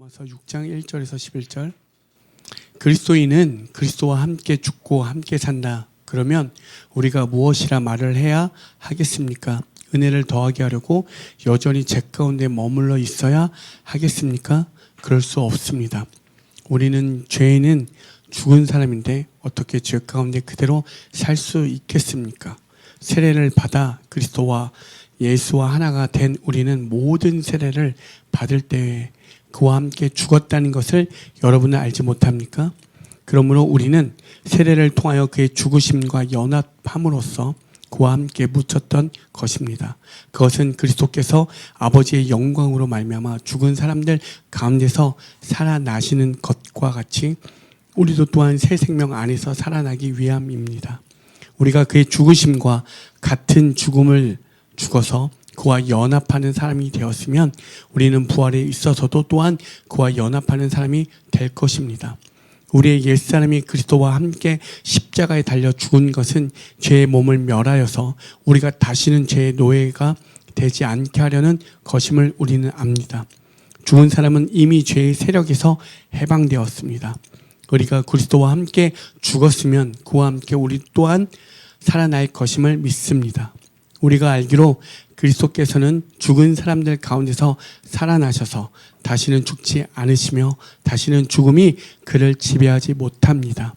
로마서 6장 1절에서 11절. 그리스도인은 그리스도와 함께 죽고 함께 산다. 그러면 우리가 무엇이라 말을 해야 하겠습니까? 은혜를 더하게 하려고 여전히 죄 가운데 머물러 있어야 하겠습니까? 그럴 수 없습니다. 우리는 죄인은 죽은 사람인데 어떻게 죄 가운데 그대로 살 수 있겠습니까? 세례를 받아 그리스도와 예수와 하나가 된 우리는 모든 세례를 받을 때에 그와 함께 죽었다는 것을 여러분은 알지 못합니까? 그러므로 우리는 세례를 통하여 그의 죽으심과 연합함으로써 그와 함께 묻혔던 것입니다. 그것은 그리스도께서 아버지의 영광으로 말미암아 죽은 사람들 가운데서 살아나시는 것과 같이 우리도 또한 새 생명 안에서 살아나기 위함입니다. 우리가 그의 죽으심과 같은 죽음을 죽어서 그와 연합하는 사람이 되었으면 우리는 부활에 있어서도 또한 그와 연합하는 사람이 될 것입니다. 우리의 옛사람이 그리스도와 함께 십자가에 달려 죽은 것은 죄의 몸을 멸하여서 우리가 다시는 죄의 노예가 되지 않게 하려는 것임을 우리는 압니다. 죽은 사람은 이미 죄의 세력에서 해방되었습니다. 우리가 그리스도와 함께 죽었으면 그와 함께 우리 또한 살아날 것임을 믿습니다. 우리가 알기로 그리스도께서는 죽은 사람들 가운데서 살아나셔서 다시는 죽지 않으시며 다시는 죽음이 그를 지배하지 못합니다.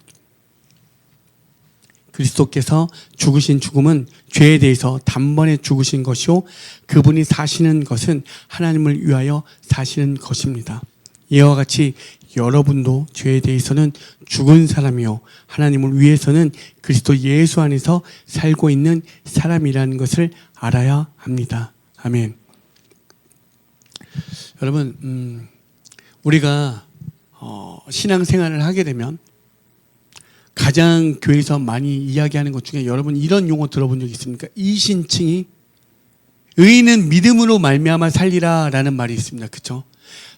그리스도께서 죽으신 죽음은 죄에 대해서 단번에 죽으신 것이요 그분이 사시는 것은 하나님을 위하여 사시는 것입니다. 이와 같이 여러분도 죄에 대해서는 죽은 사람이요 하나님을 위해서는 그리스도 예수 안에서 살고 있는 사람이라는 것을 알아야 합니다. 아멘. 여러분, 우리가 신앙생활을 하게 되면 가장 교회에서 많이 이야기하는 것 중에 여러분 이런 용어 들어본 적 있습니까? 이신칭의 의인은 믿음으로 말미암아 살리라라는 말이 있습니다. 그렇죠?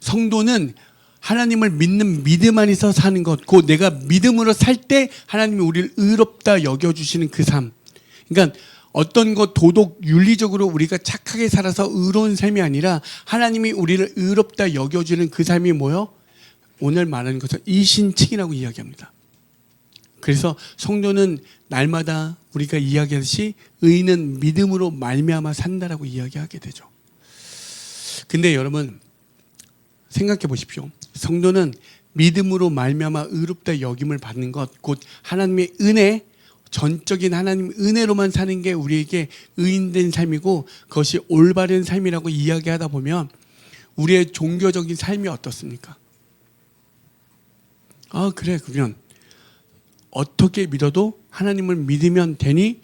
성도는 하나님을 믿는 믿음 안에서 사는 것, 곧 내가 믿음으로 살 때 하나님이 우리를 의롭다 여겨주시는 그 삶. 그러니까 어떤 것 도덕 윤리적으로 우리가 착하게 살아서 의로운 삶이 아니라 하나님이 우리를 의롭다 여겨주는 그 삶이 뭐요? 오늘 말하는 것은 이신칭이라고 이야기합니다. 그래서 성도는 날마다 우리가 이야기하듯이 의인은 믿음으로 말미암아 산다라고 이야기하게 되죠. 근데 여러분 생각해 보십시오. 성도는 믿음으로 말미암아 의롭다 여김을 받는 것, 곧 하나님의 은혜, 전적인 하나님 은혜로만 사는 게 우리에게 의인된 삶이고 그것이 올바른 삶이라고 이야기하다 보면 우리의 종교적인 삶이 어떻습니까? 아 그래 그러면 어떻게 믿어도 하나님을 믿으면 되니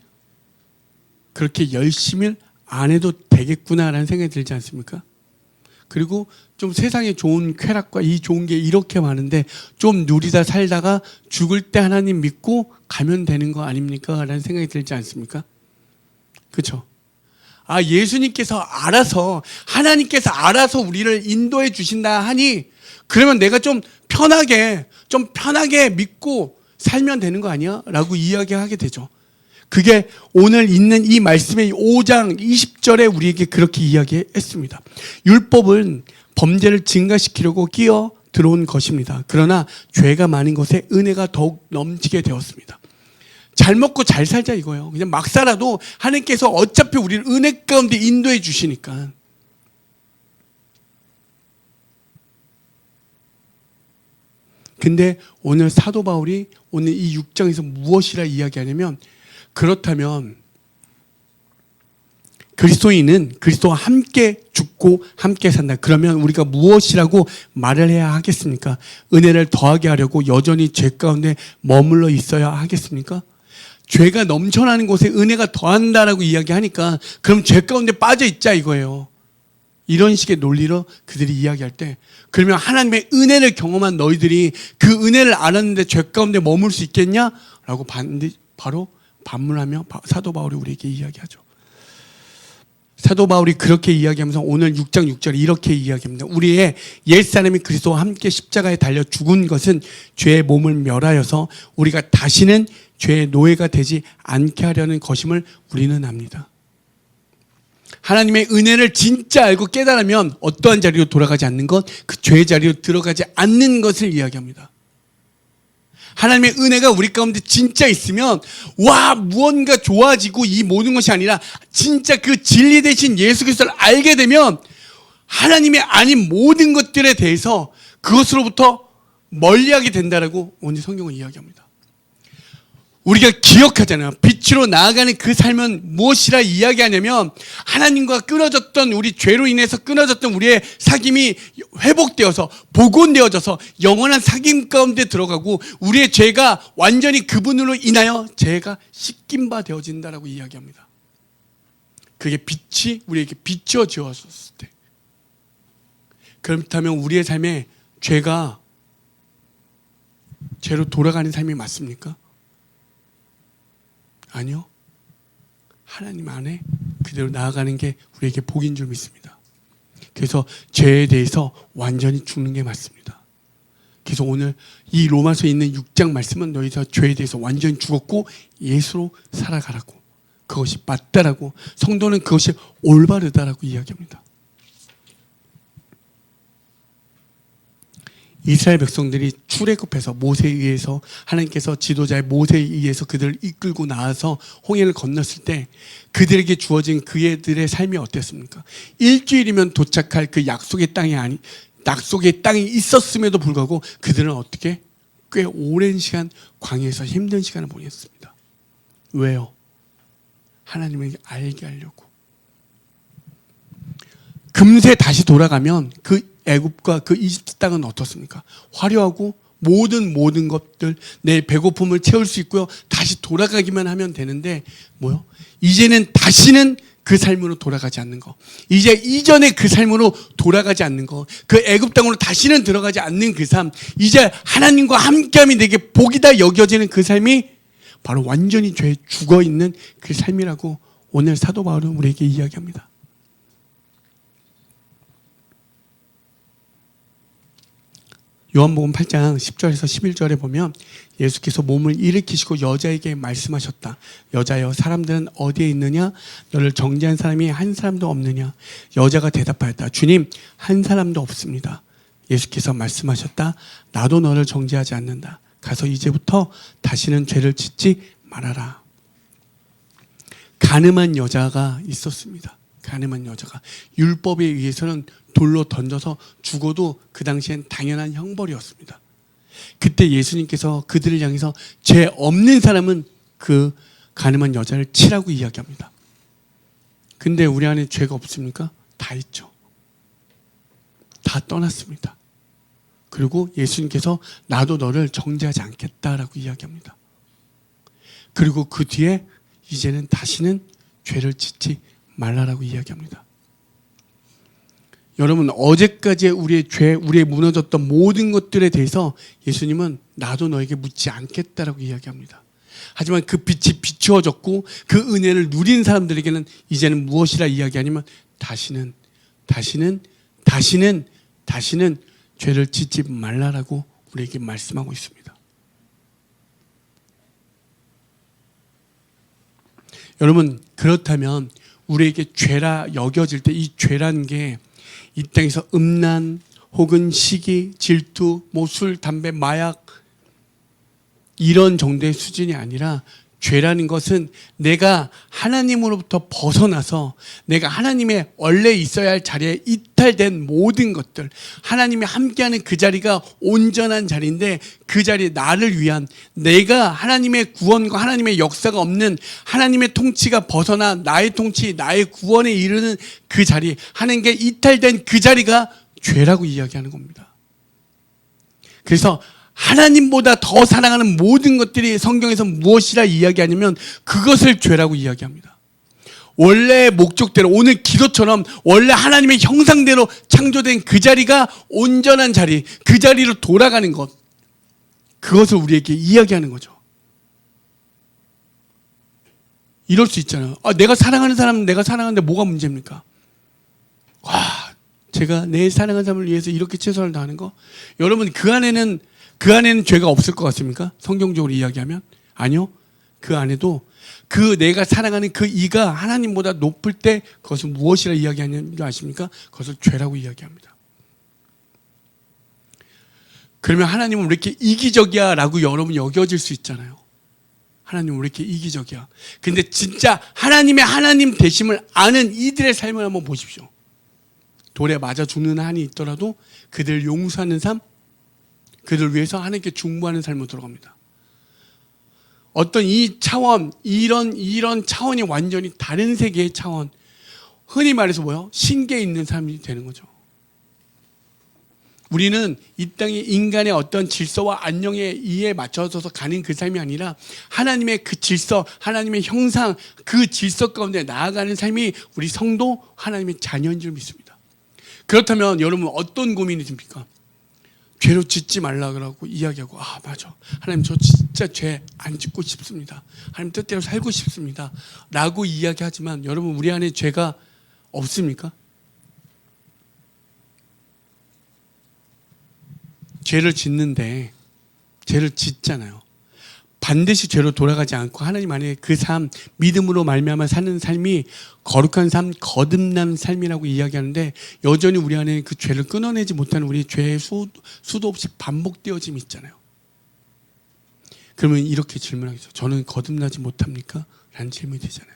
그렇게 열심히 안 해도 되겠구나라는 생각이 들지 않습니까? 그리고 좀 세상에 좋은 쾌락과 이 좋은 게 이렇게 많은데 좀 누리다 살다가 죽을 때 하나님 믿고 가면 되는 거 아닙니까? 라는 생각이 들지 않습니까? 그렇죠? 아 예수님께서 알아서 하나님께서 알아서 우리를 인도해 주신다 하니 그러면 내가 좀 편하게 믿고 살면 되는 거 아니야? 라고 이야기하게 되죠. 그게 오늘 있는 이 말씀의 5장 20절에 우리에게 그렇게 이야기했습니다. 율법은 범죄를 증가시키려고 끼어 들어온 것입니다. 그러나 죄가 많은 것에 은혜가 더욱 넘치게 되었습니다. 잘 먹고 잘 살자 이거예요. 그냥 막 살아도 하나님께서 어차피 우리를 은혜 가운데 인도해 주시니까. 근데 오늘 사도 바울이 오늘 이 6장에서 무엇이라 이야기하냐면 그렇다면 그리스도인은 그리스도와 함께 죽고 함께 산다. 그러면 우리가 무엇이라고 말을 해야 하겠습니까? 은혜를 더하게 하려고 여전히 죄 가운데 머물러 있어야 하겠습니까? 죄가 넘쳐나는 곳에 은혜가 더한다라고 이야기하니까 그럼 죄 가운데 빠져 있자 이거예요. 이런 식의 논리로 그들이 이야기할 때 그러면 하나님의 은혜를 경험한 너희들이 그 은혜를 알았는데 죄 가운데 머물 수 있겠냐? 라고 바로 반문하며 사도 바울이 우리에게 이야기하죠. 사도 바울이 그렇게 이야기하면서 오늘 6장 6절에 이렇게 이야기합니다. 우리의 옛사람이 그리스도와 함께 십자가에 달려 죽은 것은 죄의 몸을 멸하여서 우리가 다시는 죄의 노예가 되지 않게 하려는 것임을 우리는 압니다. 하나님의 은혜를 진짜 알고 깨달으면 어떠한 자리로 돌아가지 않는 것, 그 죄의 자리로 들어가지 않는 것을 이야기합니다. 하나님의 은혜가 우리 가운데 진짜 있으면 와 무언가 좋아지고 이 모든 것이 아니라 진짜 그 진리 대신 예수 그리스도를 알게 되면 하나님이 아닌 모든 것들에 대해서 그것으로부터 멀리하게 된다라고 오늘 성경은 이야기합니다. 우리가 기억하잖아요. 빛으로 나아가는 그 삶은 무엇이라 이야기하냐면 하나님과 끊어졌던 우리 죄로 인해서 끊어졌던 우리의 사귐이 회복되어서 복원되어져서 영원한 사귐 가운데 들어가고 우리의 죄가 완전히 그분으로 인하여 죄가 씻긴 바 되어진다라고 이야기합니다. 그게 빛이 우리에게 비춰지었을 때, 그렇다면 우리의 삶에 죄가 죄로 돌아가는 삶이 맞습니까? 아니요. 하나님 안에 그대로 나아가는 게 우리에게 복인 줄 믿습니다. 그래서 죄에 대해서 완전히 죽는 게 맞습니다. 그래서 오늘 이 로마서에 있는 6장 말씀은 너희가 죄에 대해서 완전히 죽었고 예수로 살아가라고, 그것이 맞다라고, 성도는 그것이 올바르다라고 이야기합니다. 이스라엘 백성들이 출애굽해서 모세에 의해서, 하나님께서 지도자의 모세에 의해서 그들을 이끌고 나와서 홍해를 건넜을 때 그들에게 주어진 그들의 삶이 어땠습니까? 일주일이면 도착할 그 약속의 땅이 있었음에도 불구하고 그들은 어떻게 꽤 오랜 시간 광야에서 힘든 시간을 보냈습니다. 왜요? 하나님을 알게 하려고. 금세 다시 돌아가면 그 애굽과 그 이집트 땅은 어떻습니까? 화려하고 모든 것들, 내 배고픔을 채울 수 있고요. 다시 돌아가기만 하면 되는데 뭐요? 이제는 다시는 그 삶으로 돌아가지 않는 거. 이제 이전에 그 삶으로 돌아가지 않는 거. 그 애굽 땅으로 다시는 들어가지 않는 그 삶. 이제 하나님과 함께함이 내게 복이다 여겨지는 그 삶이 바로 완전히 죄에 죽어있는 그 삶이라고 오늘 사도 바울은 우리에게 이야기합니다. 요한복음 8장 10절에서 11절에 보면 예수께서 몸을 일으키시고 여자에게 말씀하셨다. 여자여, 사람들은 어디에 있느냐? 너를 정죄한 사람이 한 사람도 없느냐? 여자가 대답하였다. 주님, 한 사람도 없습니다. 예수께서 말씀하셨다. 나도 너를 정죄하지 않는다. 가서 이제부터 다시는 죄를 짓지 말아라. 가늠한 여자가 있었습니다. 가늠한 여자가 율법에 의해서는 돌로 던져서 죽어도 그 당시엔 당연한 형벌이었습니다. 그때 예수님께서 그들을 향해서 죄 없는 사람은 그 가늠한 여자를 치라고 이야기합니다. 근데 우리 안에 죄가 없습니까? 다 있죠. 다 떠났습니다. 그리고 예수님께서 나도 너를 정죄하지 않겠다라고 이야기합니다. 그리고 그 뒤에 이제는 다시는 죄를 짓지 말라라고 이야기합니다. 여러분, 어제까지 우리의 죄, 우리의 무너졌던 모든 것들에 대해서 예수님은 나도 너에게 묻지 않겠다라고 이야기합니다. 하지만 그 빛이 비추어졌고 그 은혜를 누린 사람들에게는 이제는 무엇이라 이야기하냐면 다시는 죄를 짓지 말라라고 우리에게 말씀하고 있습니다. 여러분, 그렇다면 우리에게 죄라 여겨질 때 이 죄라는 게 이 땅에서 음란 혹은 시기, 질투, 술, 담배, 마약 이런 정도의 수준이 아니라 죄라는 것은 내가 하나님으로부터 벗어나서 내가 하나님의 원래 있어야 할 자리에 이탈된 모든 것들, 하나님이 함께하는 그 자리가 온전한 자리인데 그 자리에 나를 위한, 내가 하나님의 구원과 하나님의 역사가 없는 하나님의 통치가 벗어나 나의 통치, 나의 구원에 이르는 그 자리, 하나님께 이탈된 그 자리가 죄라고 이야기하는 겁니다. 그래서 하나님보다 더 사랑하는 모든 것들이 성경에서 무엇이라 이야기하냐면 그것을 죄라고 이야기합니다. 원래의 목적대로, 오늘 기도처럼 원래 하나님의 형상대로 창조된 그 자리가 온전한 자리, 그 자리로 돌아가는 것, 그것을 우리에게 이야기하는 거죠. 이럴 수 있잖아요. 내가 사랑하는 사람은 내가 사랑하는데 뭐가 문제입니까? 제가 내 사랑하는 사람을 위해서 이렇게 최선을 다하는 거? 여러분, 그 안에는 죄가 없을 것 같습니까? 성경적으로 이야기하면? 아니요. 그 안에도 그 내가 사랑하는 그 이가 하나님보다 높을 때 그것을 무엇이라 이야기하는 줄 아십니까? 그것을 죄라고 이야기합니다. 그러면 하나님은 왜 이렇게 이기적이야 라고 여러분 여겨질 수 있잖아요. 하나님은 왜 이렇게 이기적이야. 근데 진짜 하나님의 하나님 되심을 아는 이들의 삶을 한번 보십시오. 돌에 맞아 죽는 한이 있더라도 그들을 용서하는 삶, 그들을 위해서 하나님께 중보하는 삶으로 들어갑니다. 어떤 이 차원, 이런 차원이 완전히 다른 세계의 차원, 흔히 말해서 뭐요? 신계에 있는 삶이 되는 거죠. 우리는 이 땅의 인간의 어떤 질서와 안녕에 이에 맞춰서 가는 그 삶이 아니라 하나님의 그 질서, 하나님의 형상, 그 질서 가운데 나아가는 삶이 우리 성도 하나님의 자녀인 줄 믿습니다. 그렇다면 여러분 어떤 고민이 듭니까? 죄로 짓지 말라고 이야기하고, 아 맞아, 하나님 저 진짜 죄 안 짓고 싶습니다, 하나님 뜻대로 살고 싶습니다 라고 이야기하지만 여러분 우리 안에 죄가 없습니까? 죄를 짓는데 죄를 짓잖아요. 반드시 죄로 돌아가지 않고 하나님 안에 그 삶, 믿음으로 말미암아 사는 삶이 거룩한 삶, 거듭난 삶이라고 이야기하는데 여전히 우리 안에 그 죄를 끊어내지 못하는 우리 죄의 수도 없이 반복되어짐이 있잖아요. 그러면 이렇게 질문하겠죠. 저는 거듭나지 못합니까? 라는 질문이 되잖아요.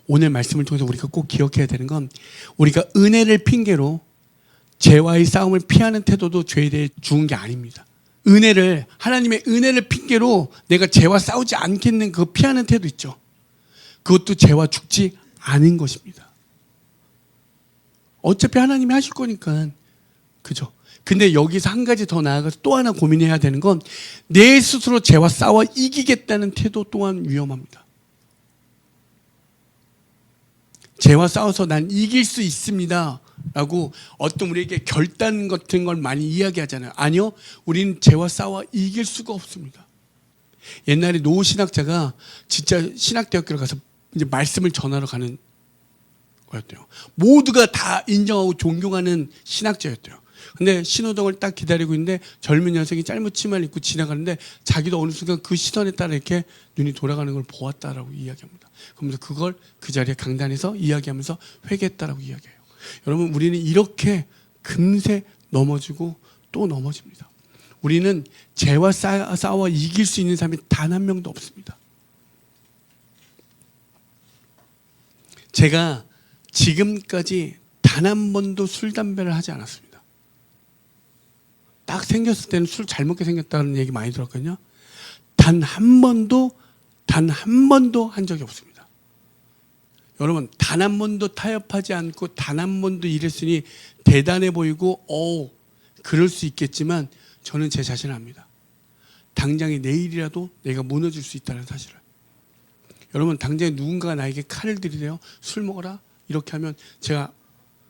오늘 말씀을 통해서 우리가 꼭 기억해야 되는 건 우리가 은혜를 핑계로 죄와의 싸움을 피하는 태도도 죄에 대해 죽은 게 아닙니다. 하나님의 은혜를 핑계로 내가 죄와 싸우지 않겠는 그 피하는 태도 있죠. 그것도 죄와 죽지 않은 것입니다. 어차피 하나님이 하실 거니까. 그죠? 근데 여기서 한 가지 더 나아가서 또 하나 고민해야 되는 건 내 스스로 죄와 싸워 이기겠다는 태도 또한 위험합니다. 죄와 싸워서 난 이길 수 있습니다 라고 어떤 우리에게 결단 같은 걸 많이 이야기하잖아요. 아니요, 우리는 죄와 싸워 이길 수가 없습니다. 옛날에 노 신학자가 진짜 신학대학교를 가서 이제 말씀을 전하러 가는 거였대요. 모두가 다 인정하고 존경하는 신학자였대요. 근데 신호등을 딱 기다리고 있는데 젊은 녀석이 짧은 치마를 입고 지나가는데 자기도 어느 순간 그 시선에 따라 이렇게 눈이 돌아가는 걸 보았다라고 이야기합니다. 그러면서 그걸 그 자리에 강단에서 이야기하면서 회개했다라고 이야기해요. 여러분 우리는 이렇게 금세 넘어지고 또 넘어집니다. 우리는 죄와 싸워 이길 수 있는 사람이 단 한 명도 없습니다. 제가 지금까지 단 한 번도 술, 담배를 하지 않았습니다. 딱 생겼을 때는 술 잘 먹게 생겼다는 얘기 많이 들었거든요. 단 한 번도 한 적이 없습니다. 여러분 단 한 번도 타협하지 않고 단 한 번도 이랬으니 대단해 보이고 그럴 수 있겠지만 저는 제 자신을 압니다. 당장에 내일이라도 내가 무너질 수 있다는 사실을. 여러분 당장에 누군가가 나에게 칼을 들이대요. 술 먹어라 이렇게 하면 제가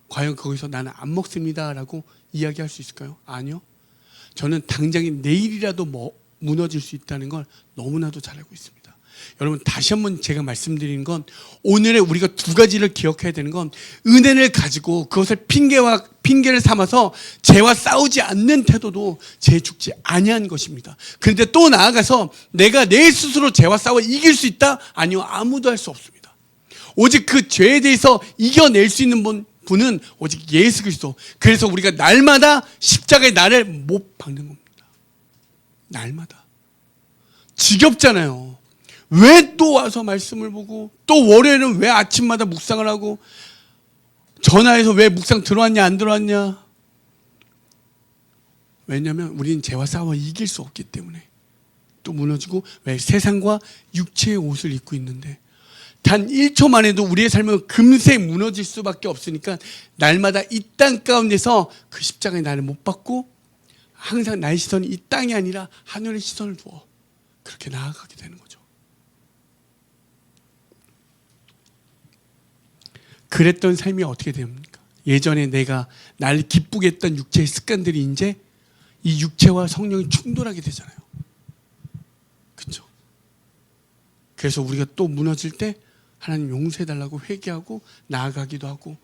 과연 거기서 나는 안 먹습니다 라고 이야기할 수 있을까요? 아니요. 저는 당장에 내일이라도 무너질 수 있다는 걸 너무나도 잘 알고 있습니다. 여러분 다시 한번 제가 말씀드리는 건 오늘의 우리가 두 가지를 기억해야 되는 건 은혜를 가지고 그것을 핑계를 삼아서 죄와 싸우지 않는 태도도 죄 죽지 아니한 것입니다. 그런데 또 나아가서 내가 내 스스로 죄와 싸워 이길 수 있다? 아니요, 아무도 할 수 없습니다. 오직 그 죄에 대해서 이겨낼 수 있는 분은 오직 예수 그리스도. 그래서 우리가 날마다 십자가의 나를 못 박는 겁니다. 날마다. 지겹잖아요. 왜 또 와서 말씀을 보고 또 월요일은 왜 아침마다 묵상을 하고 전화해서 왜 묵상 들어왔냐 안 들어왔냐. 왜냐하면 우리는 죄와 싸워 이길 수 없기 때문에. 또 무너지고 왜 세상과 육체의 옷을 입고 있는데 단 1초만 해도 우리의 삶은 금세 무너질 수밖에 없으니까 날마다 이 땅 가운데서 그 십자가의 나를 못 받고 항상 나의 시선이 이 땅이 아니라 하늘의 시선을 두어 그렇게 나아가게 되는 거죠. 그랬던 삶이 어떻게 됩니까? 예전에 내가 나를 기쁘게 했던 육체의 습관들이 이제 이 육체와 성령이 충돌하게 되잖아요. 그렇죠? 그래서 우리가 또 무너질 때 하나님 용서해달라고 회개하고 나아가기도 하고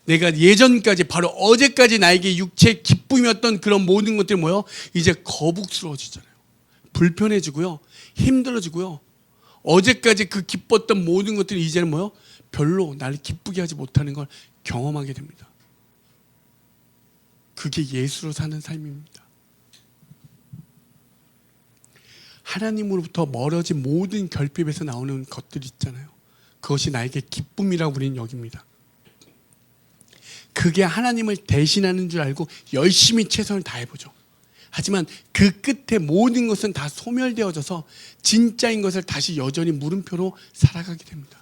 내가 예전까지 바로 어제까지 나에게 육체의 기쁨이었던 그런 모든 것들이 뭐요? 이제 거북스러워지잖아요. 불편해지고요. 힘들어지고요. 어제까지 그 기뻤던 모든 것들이 이제는 뭐요? 별로 나를 기쁘게 하지 못하는 걸 경험하게 됩니다. 그게 예수로 사는 삶입니다. 하나님으로부터 멀어진 모든 결핍에서 나오는 것들이 있잖아요. 그것이 나에게 기쁨이라고 우리는 여깁니다. 그게 하나님을 대신하는 줄 알고 열심히 최선을 다해보죠. 하지만 그 끝에 모든 것은 다 소멸되어져서 진짜인 것을 다시 여전히 물음표로 살아가게 됩니다.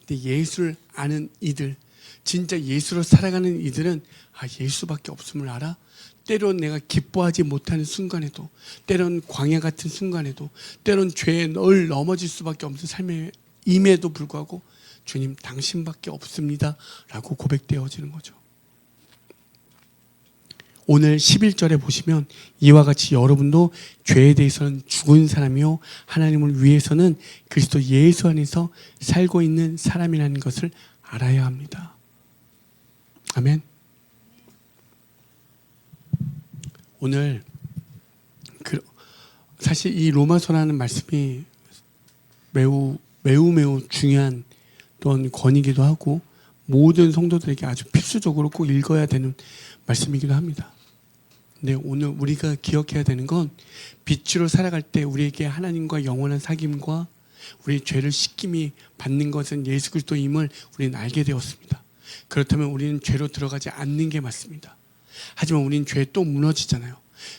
근데 예수를 아는 이들, 진짜 예수로 살아가는 이들은 예수밖에 없음을 알아. 때론 내가 기뻐하지 못하는 순간에도, 때론 광야 같은 순간에도, 때론 죄에 늘 넘어질 수밖에 없는 삶에 임에도 불구하고 주님 당신밖에 없습니다 라고 고백되어지는 거죠. 오늘 11절에 보시면 이와 같이 여러분도 죄에 대해서는 죽은 사람이요 하나님을 위해서는 그리스도 예수 안에서 살고 있는 사람이라는 것을 알아야 합니다. 아멘. 오늘 사실 이 로마서라는 말씀이 매우 중요한 또한 권이기도 하고 모든 성도들에게 아주 필수적으로 꼭 읽어야 되는 말씀이기도 합니다. 근데 오늘 우리가 기억해야 되는 건 빛으로 살아갈 때 우리에게 하나님과 영원한 사귐과 우리의 죄를 씻김이 받는 것은 예수 그리스도임을 우리는 알게 되었습니다. 그렇다면 우리는 죄로 들어가지 않는 게 맞습니다. 하지만 우리는 죄에 또 무너지잖아요.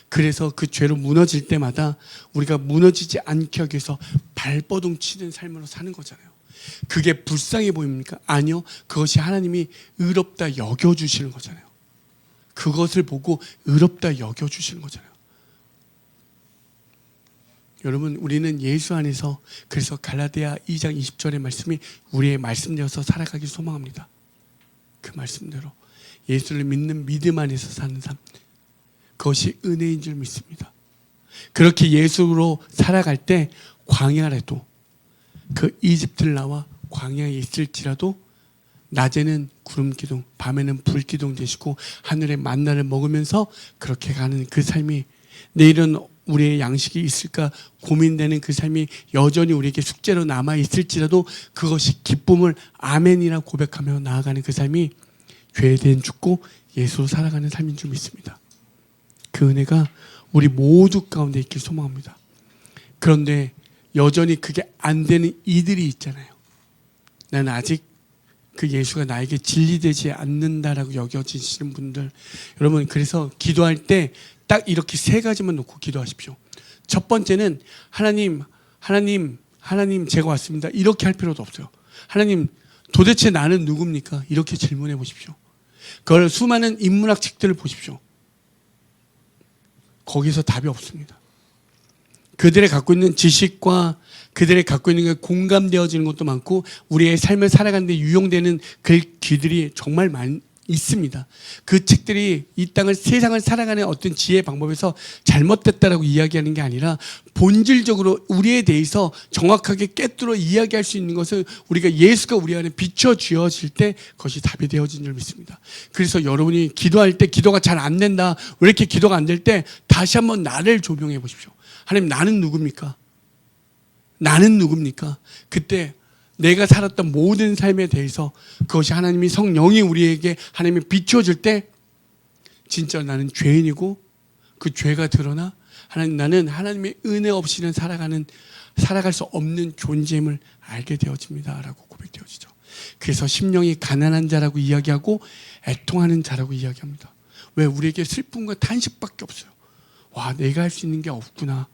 그래서 그 죄로 무너질 때마다 우리가 무너지지 않게 하기 위해서 발버둥 치는 삶으로 사는 거잖아요. 그게 불쌍해 보입니까? 아니요. 그것이 하나님이 의롭다 여겨주시는 거잖아요. 그것을 보고 의롭다 여겨주시는 거잖아요. 여러분, 우리는 예수 안에서, 그래서 갈라디아 2장 20절의 말씀이 우리의 말씀되어서 살아가길 소망합니다. 그 말씀대로 예수를 믿는 믿음 안에서 사는 삶, 그것이 은혜인 줄 믿습니다. 그렇게 예수로 살아갈 때 광야라도, 그 이집트를 나와 광야에 있을지라도 낮에는 구름 기둥, 밤에는 불 기둥 되시고 하늘의 만나를 먹으면서 그렇게 가는 그 삶이, 내일은 우리의 양식이 있을까 고민되는 그 삶이 여전히 우리에게 숙제로 남아 있을지라도 그것이 기쁨을 아멘이라 고백하며 나아가는 그 삶이 죄에 대한 죽고 예수로 살아가는 삶인 줄 믿습니다. 그 은혜가 우리 모두 가운데 있길 소망합니다. 그런데 여전히 그게 안 되는 이들이 있잖아요. 나는 아직 그 예수가 나에게 진리되지 않는다라고 여겨지시는 분들, 여러분, 그래서 기도할 때 딱 이렇게 세 가지만 놓고 기도하십시오. 첫 번째는 하나님 제가 왔습니다. 이렇게 할 필요도 없어요. 하나님, 도대체 나는 누굽니까? 이렇게 질문해 보십시오. 그걸 수많은 인문학 책들을 보십시오. 거기서 답이 없습니다. 그들이 갖고 있는 지식과 그들이 갖고 있는 게 공감되어지는 것도 많고 우리의 삶을 살아가는 데 유용되는 글귀들이 정말 있습니다. 그 책들이 이 땅을, 세상을 살아가는 어떤 지혜 방법에서 잘못됐다라고 이야기하는 게 아니라 본질적으로 우리에 대해서 정확하게 꿰뚫어 이야기할 수 있는 것은 우리가 예수가 우리 안에 비춰주어질 때 그것이 답이 되어진 줄 믿습니다. 그래서 여러분이 기도할 때 기도가 잘 안 된다, 왜 이렇게 기도가 안 될 때 다시 한번 나를 조명해 보십시오. 하나님, 나는 누굽니까? 나는 누굽니까? 그때 내가 살았던 모든 삶에 대해서 그것이 하나님이 성령이 우리에게 하나님이 비춰줄 때 진짜 나는 죄인이고 그 죄가 드러나 하나님, 나는 하나님의 은혜 없이는 살아갈 수 없는 존재임을 알게 되어집니다 라고 고백되어지죠. 그래서 심령이 가난한 자라고 이야기하고 애통하는 자라고 이야기합니다. 왜? 우리에게 슬픔과 탄식밖에 없어요. 와, 내가 할 수 있는 게 없구나.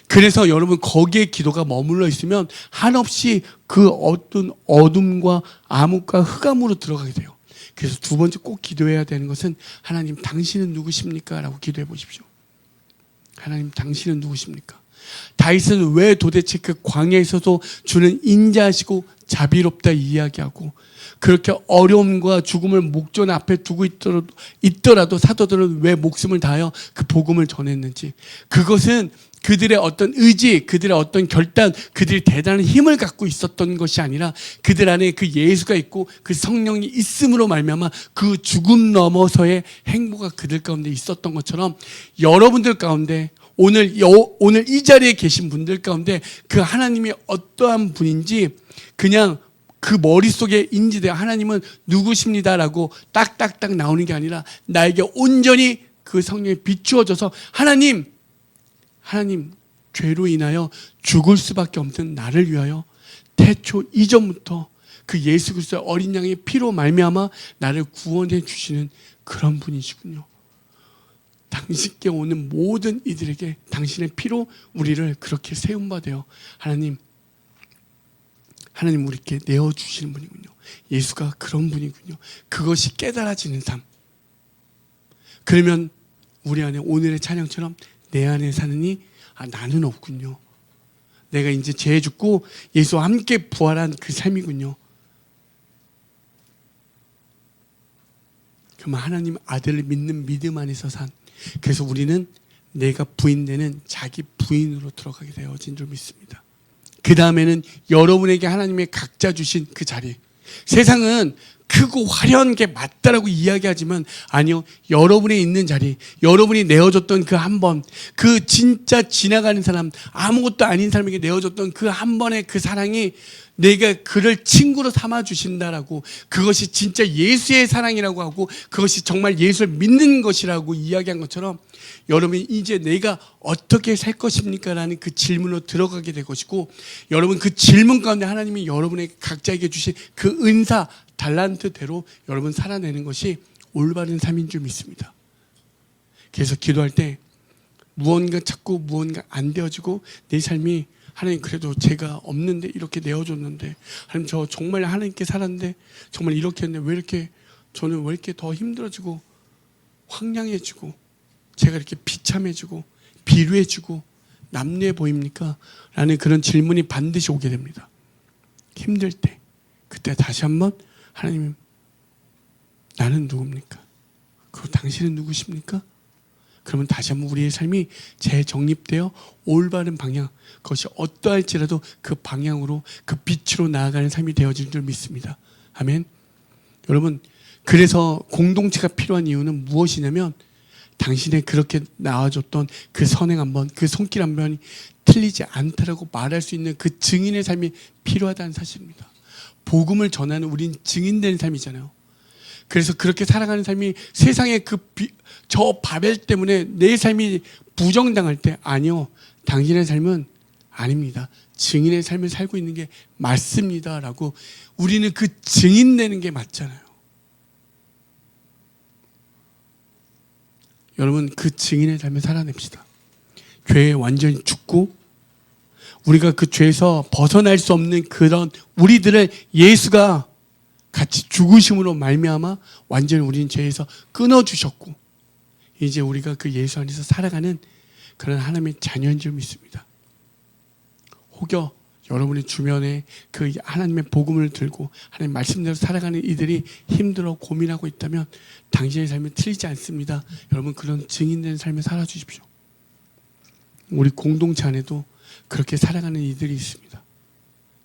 그래서 여러분, 거기에 기도가 머물러 있으면 한없이 그 어떤 어둠과 암흑과 흑암으로 들어가게 돼요. 그래서 두 번째 꼭 기도해야 되는 것은 하나님, 당신은 누구십니까? 라고 기도해 보십시오. 하나님, 당신은 누구십니까? 다윗은 왜 도대체 그 광야에서도 주는 인자하시고 자비롭다 이야기하고 그렇게 어려움과 죽음을 목전 앞에 두고 있더라도 사도들은 왜 목숨을 다하여 그 복음을 전했는지, 그것은 그들의 어떤 의지, 그들의 어떤 결단, 그들이 대단한 힘을 갖고 있었던 것이 아니라 그들 안에 그 예수가 있고 그 성령이 있음으로 말미암아 그 죽음 넘어서의 행보가 그들 가운데 있었던 것처럼 여러분들 가운데 오늘 이 자리에 계신 분들 가운데 그 하나님이 어떠한 분인지 그냥 그 머릿속에 인지돼요. 하나님은 누구십니다라고 딱딱딱 나오는 게 아니라 나에게 온전히 그 성령에 비추어져서 하나님 죄로 인하여 죽을 수밖에 없는 나를 위하여 태초 이전부터 그 예수 그리스도의 어린 양의 피로 말미암아 나를 구원해 주시는 그런 분이시군요. 당신께 오는 모든 이들에게 당신의 피로 우리를 그렇게 세움받아요. 하나님 우리께 내어주시는 분이군요. 예수가 그런 분이군요. 그것이 깨달아지는 삶. 그러면 우리 안에 오늘의 찬양처럼 내 안에 사느니 나는 없군요. 내가 이제 죄에 죽고 예수와 함께 부활한 그 삶이군요. 그러면 하나님 아들을 믿는 믿음 안에서 산. 그래서 우리는 내가 부인되는 자기 부인으로 들어가게 되어진 줄 믿습니다. 그 다음에는 여러분에게 하나님의 각자 주신 그 자리. 세상은 크고 화려한 게 맞다라고 이야기하지만 아니요. 여러분이 있는 자리, 여러분이 내어줬던 그 한 번, 그 진짜 지나가는 사람, 아무것도 아닌 사람에게 내어줬던 그 한 번의 그 사랑이 내가 그를 친구로 삼아 주신다라고, 그것이 진짜 예수의 사랑이라고 하고 그것이 정말 예수를 믿는 것이라고 이야기한 것처럼 여러분이 이제 내가 어떻게 살 것입니까? 라는 그 질문으로 들어가게 될 것이고, 여러분 그 질문 가운데 하나님이 여러분에게 각자에게 주신 그 은사, 달란트대로 여러분 살아내는 것이 올바른 삶인 줄 믿습니다. 그래서 기도할 때 무언가 찾고 무언가 안 되어지고 내 삶이 하나님 그래도 제가 없는데 이렇게 내어줬는데, 하나님 저 정말 하나님께 살았는데 정말 이렇게 했는데 왜 이렇게 저는 왜 이렇게 더 힘들어지고 황량해지고 제가 이렇게 비참해지고 비루해지고 남루해 보입니까? 라는 그런 질문이 반드시 오게 됩니다. 힘들 때 그때 다시 한번 하나님 나는 누굽니까? 그리고 당신은 누구십니까? 그러면 다시 한번 우리의 삶이 재정립되어 올바른 방향, 그것이 어떠할지라도 그 방향으로 그 빛으로 나아가는 삶이 되어질 줄 믿습니다. 아멘. 여러분, 그래서 공동체가 필요한 이유는 무엇이냐면 당신의 그렇게 나와줬던 그 선행 한번, 그 손길 한 번이 틀리지 않다라고 말할 수 있는 그 증인의 삶이 필요하다는 사실입니다. 복음을 전하는 우린 증인되는 삶이잖아요. 그래서 그렇게 살아가는 삶이 세상의 저 바벨 때문에 내 삶이 부정당할 때, 아니요, 당신의 삶은 아닙니다. 증인의 삶을 살고 있는 게 맞습니다 라고 우리는 그 증인되는 게 맞잖아요. 여러분 그 증인의 삶을 살아냅시다. 죄에 완전히 죽고 우리가 그 죄에서 벗어날 수 없는 그런 우리들을 예수가 같이 죽으심으로 말미암아 완전히 우리는 죄에서 끊어주셨고 이제 우리가 그 예수 안에서 살아가는 그런 하나님의 자녀인 줄 믿습니다. 혹여 여러분의 주변에 그 하나님의 복음을 들고 하나님 말씀대로 살아가는 이들이 힘들어 고민하고 있다면 당신의 삶은 틀리지 않습니다. 여러분 그런 증인된 삶을 살아주십시오. 우리 공동체 안에도 그렇게 살아가는 이들이 있습니다.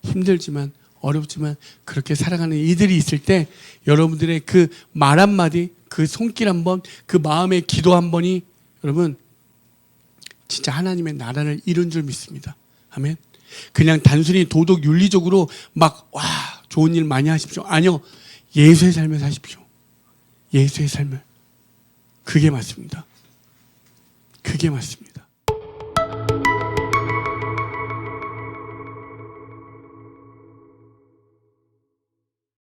힘들지만 어렵지만 그렇게 살아가는 이들이 있을 때 여러분들의 그 말 한마디, 그 손길 한번, 그 마음의 기도 한 번이 여러분 진짜 하나님의 나라를 이룬 줄 믿습니다. 아멘. 그냥 단순히 도덕 윤리적으로 막 좋은 일 많이 하십시오. 아니요. 예수의 삶을 사십시오. 예수의 삶을. 그게 맞습니다. 그게 맞습니다.